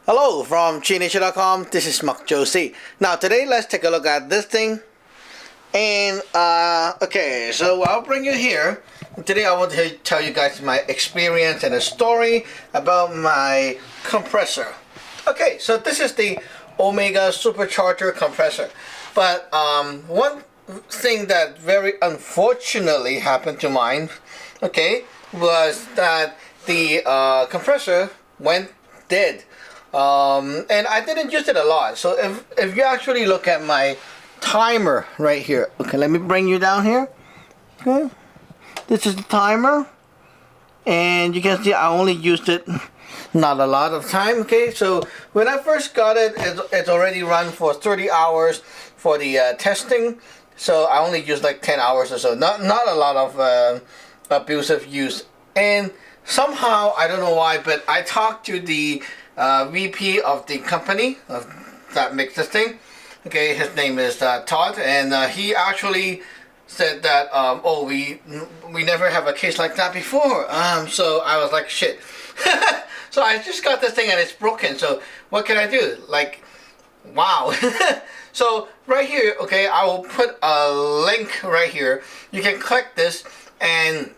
Hello from ChiNation.com. This is Mark Josie. Now today let's take a look at this thing. And okay, so I'll bring you here. Today I want to tell you guys my experience and a story about my compressor. Okay, so this is the Omega supercharger compressor. But one thing that very unfortunately happened to mine, okay, was that the compressor went dead. And I didn't use it a lot. So if you actually look at my timer right here, okay, let me bring you down here. Okay, this is the timer, and you can see I only used it not a lot of time. Okay, so when I first got it, it's already run for 30 hours for the testing. So I only used like 10 hours or so. Not a lot of abusive use. And somehow, I don't know why, but I talked to the VP of the company that makes this thing. Okay, his name is Todd, and he actually said that oh, we never have a case like that before. So I was like, shit. So I just got this thing and it's broken. So what can I do? Like, wow. So right here, okay, I will put a link right here. You can click this and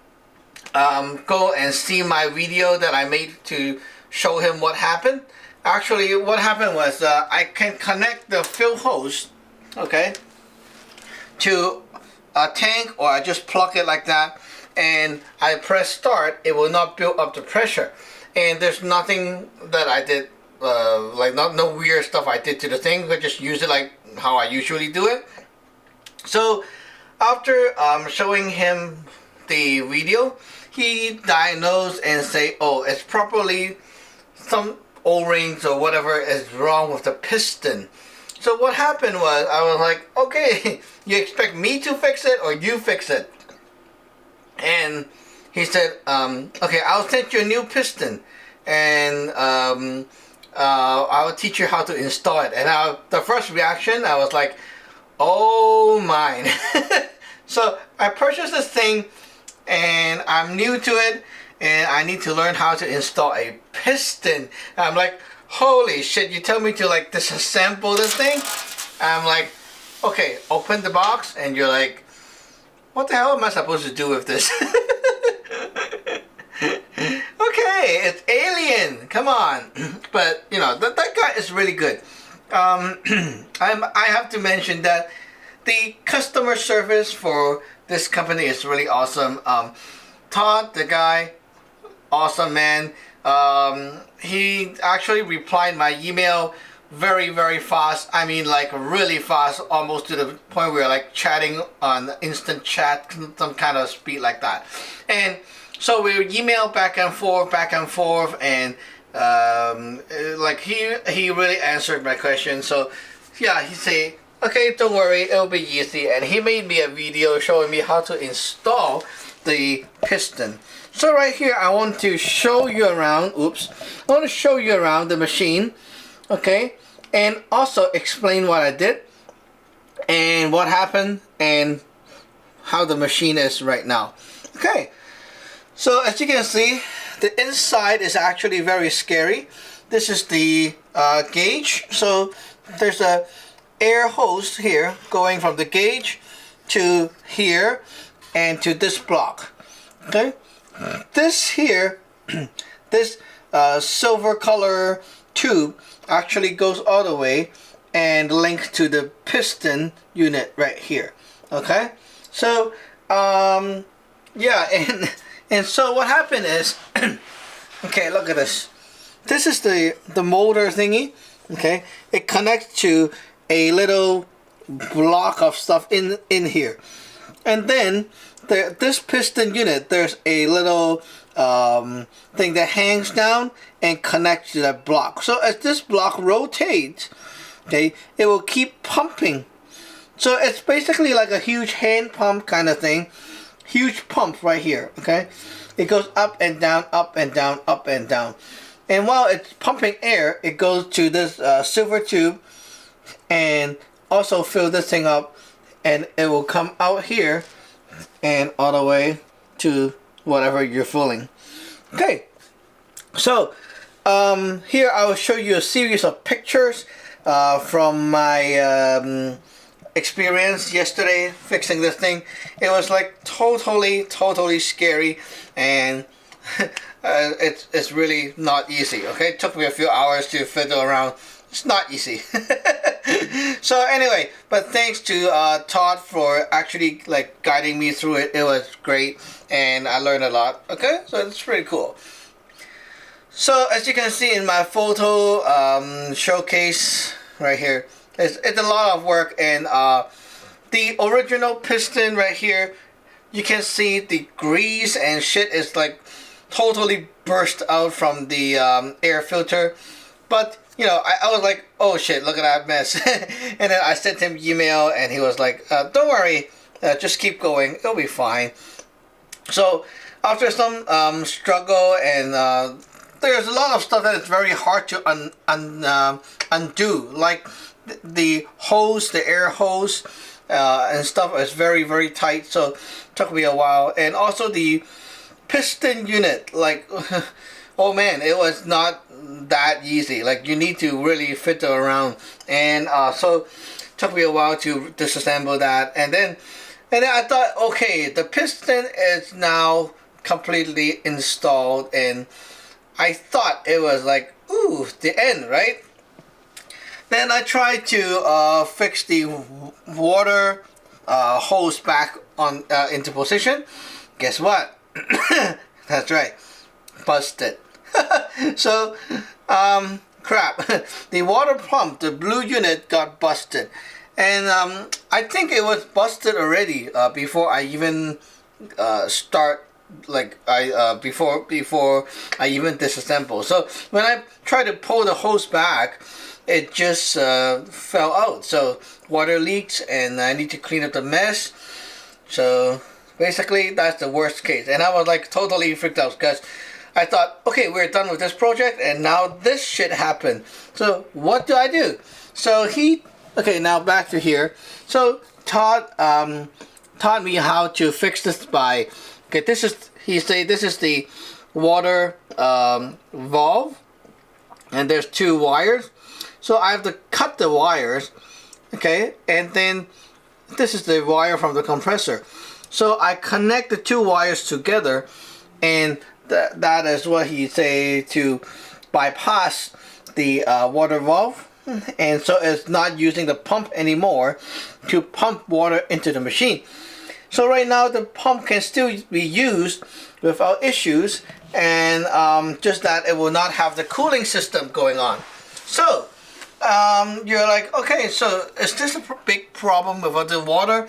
go and see my video that I made to show him what happened. Actually, what happened was I can connect the fill hose, okay, to a tank, or I just plug it like that, and I press start. It will not build up the pressure, and there's nothing that I did, like no weird stuff I did to the thing. I just use it like how I usually do it. So after showing him the video, he diagnosed and say, oh, it's probably some O-rings or whatever is wrong with the piston. So what happened was, I was like, okay, you expect me to fix it or you fix it? And he said, okay, I'll send you a new piston, and I'll teach you how to install it. And the first reaction, I was like, oh my. So I purchased this thing, and I'm new to it, and I need to learn how to install a piston. I'm like, holy shit, you tell me to like disassemble this thing? I'm like, okay, open the box, and you're like, what the hell am I supposed to do with this? Okay, it's Alien, come on. But you know, that guy is really good. I have to mention that the customer service for this company is really awesome. Todd, the guy, awesome man. He actually replied my email very, very fast. I mean, like really fast, almost to the point where like chatting on instant chat, some kind of speed like that. And so we emailed back and forth, and like he really answered my question. So yeah, he said, okay, don't worry, it'll be easy. And he made me a video showing me how to install the piston. So right here, I want to show you around, I want to show you around the machine, okay? And also explain what I did, and what happened, and how the machine is right now. Okay, so as you can see, the inside is actually very scary. This is the gauge. So there's a air hose here going from the gauge to here and to this block. Okay, this here, this silver color tube actually goes all the way and links to the piston unit right here. Okay, so yeah, and so what happened is, okay, look at this. This is the motor thingy. Okay, it connects to a little block of stuff in here, and then this piston unit, there's a little thing that hangs down and connects to that block. So as this block rotates, okay, it will keep pumping. So it's basically like a huge hand pump kind of thing. Huge pump right here, okay? It goes up and down, up and down, up and down. And while it's pumping air, it goes to this silver tube and also fill this thing up, and it will come out here and all the way to whatever you're filling. Okay, so Here I will show you a series of pictures from my experience yesterday fixing this thing. It was like totally scary, and it's really not easy. Okay, it took me a few hours to fiddle around. It's not easy. So anyway, but thanks to Todd for actually like guiding me through it. It was great, and I learned a lot. Okay, so it's pretty cool. So as you can see in my photo showcase right here, it's a lot of work, and the original piston right here, you can see the grease and shit is like totally burst out from the air filter. But you know, I was like, oh shit, look at that mess. And then I sent him email, and he was like, don't worry, just keep going, it'll be fine. So after some struggle, and there's a lot of stuff that is very hard to undo, like the hose, the air hose and stuff is very tight, so it took me a while. And also the piston unit, like oh man, it was not that easy. Like you need to really fiddle around, and so it took me a while to disassemble that. And then I thought, okay, the piston is now completely installed, and I thought it was like, ooh, the end, right? Then I tried to fix the water hose back on into position. Guess what? That's right, busted. So crap. The water pump, the blue unit, got busted, and I think it was busted already before I even start. Like before I even disassemble. So when I tried to pull the hose back, it just fell out. So water leaks, and I need to clean up the mess. So basically that's the worst case, and I was like totally freaked out because I thought, okay, we're done with this project, and now this shit happened. So what do I do? So okay, now back to here. So Todd taught me how to fix this by, okay, this is the water valve, and there's two wires. So I have to cut the wires, okay, and then this is the wire from the compressor. So I connect the two wires together, and that is what he say to bypass the water valve, and so it's not using the pump anymore to pump water into the machine. So right now the pump can still be used without issues, and just that it will not have the cooling system going on. So you're like, okay, so is this a big problem with the water?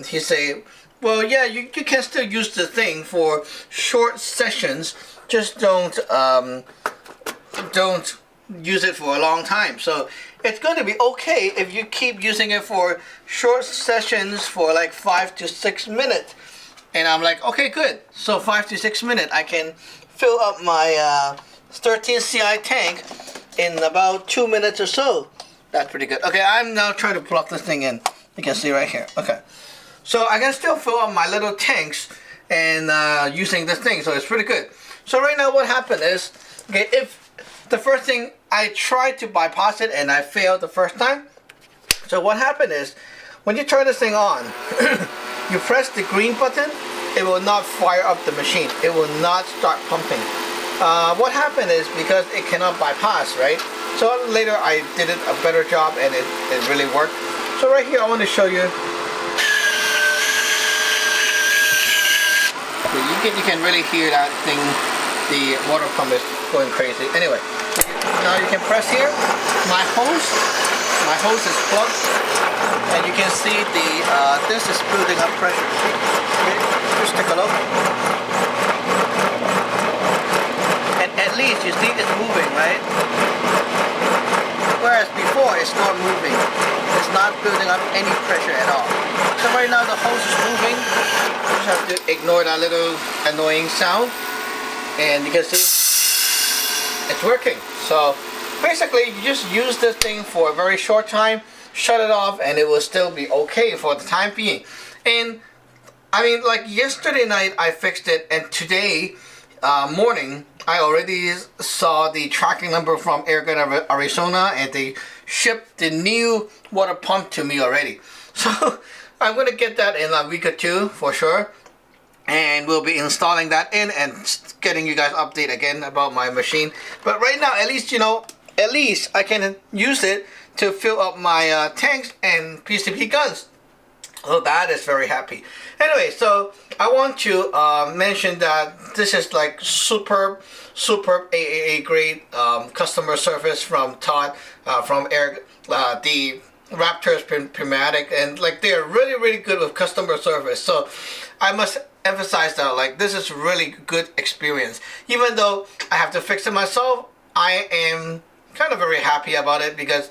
He say, well, yeah, you can still use the thing for short sessions, just don't use it for a long time. So it's going to be okay if you keep using it for short sessions for like 5 to 6 minutes. And I'm like, okay, good. So 5 to 6 minutes, I can fill up my 13 CI tank in about 2 minutes or so. That's pretty good. Okay, I'm now trying to plug this thing in. You can see right here. Okay, so I can still fill up my little tanks and using this thing, so it's pretty good. So right now what happened is, okay, if the first thing I tried to bypass it and I failed the first time. So what happened is, when you turn this thing on, you press the green button, it will not fire up the machine. It will not start pumping. What happened is because it cannot bypass, right? So later I did it a better job, and it really worked. So right here I want to show you. You can really hear that thing. The water pump is going crazy. Anyway, now you can press here. My hose is plugged, and you can see this is building up pressure. Okay, just take a look. And at least you see it's moving, right? Whereas before it's not moving. It's not building up any pressure at all. So right now the hose is moving. You just have to ignore that little annoying sound. And you can see it's working. So basically you just use this thing for a very short time, shut it off, and it will still be okay for the time being. And I mean, like yesterday night I fixed it, and today morning I already saw the tracking number from Airgun Arizona, and they shipped the new water pump to me already. So I'm gonna get that in a week or two for sure, and we'll be installing that in and getting you guys update again about my machine. But right now, at least at least I can use it to fill up my tanks and PCP guns. So that is very happy. Anyway, so I want to mention that this is like superb AAA grade customer service from Todd from the Raptors Pneumatic, and like they're really good with customer service. So I must emphasize that like this is really good experience. Even though I have to fix it myself, I am kind of very happy about it because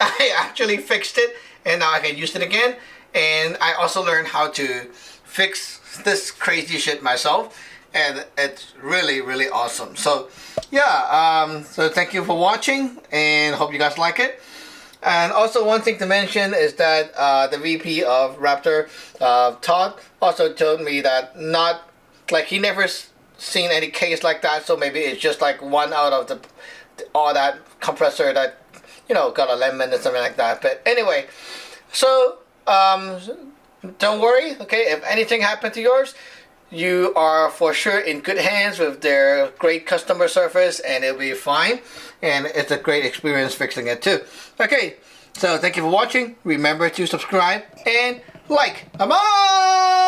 I actually fixed it and now I can use it again. And I also learned how to fix this crazy shit myself, and it's really awesome. So yeah, so thank you for watching, and hope you guys like it. And also one thing to mention is that the VP of Raptor, Todd, also told me that not like he never seen any case like that. So maybe it's just like one out of all that compressor that got a lemon or something like that. But anyway, so. Don't worry, okay? If anything happened to yours, you are for sure in good hands with their great customer service, and it'll be fine. And it's a great experience fixing it too. Okay, so thank you for watching. Remember to subscribe and like. Bye-bye!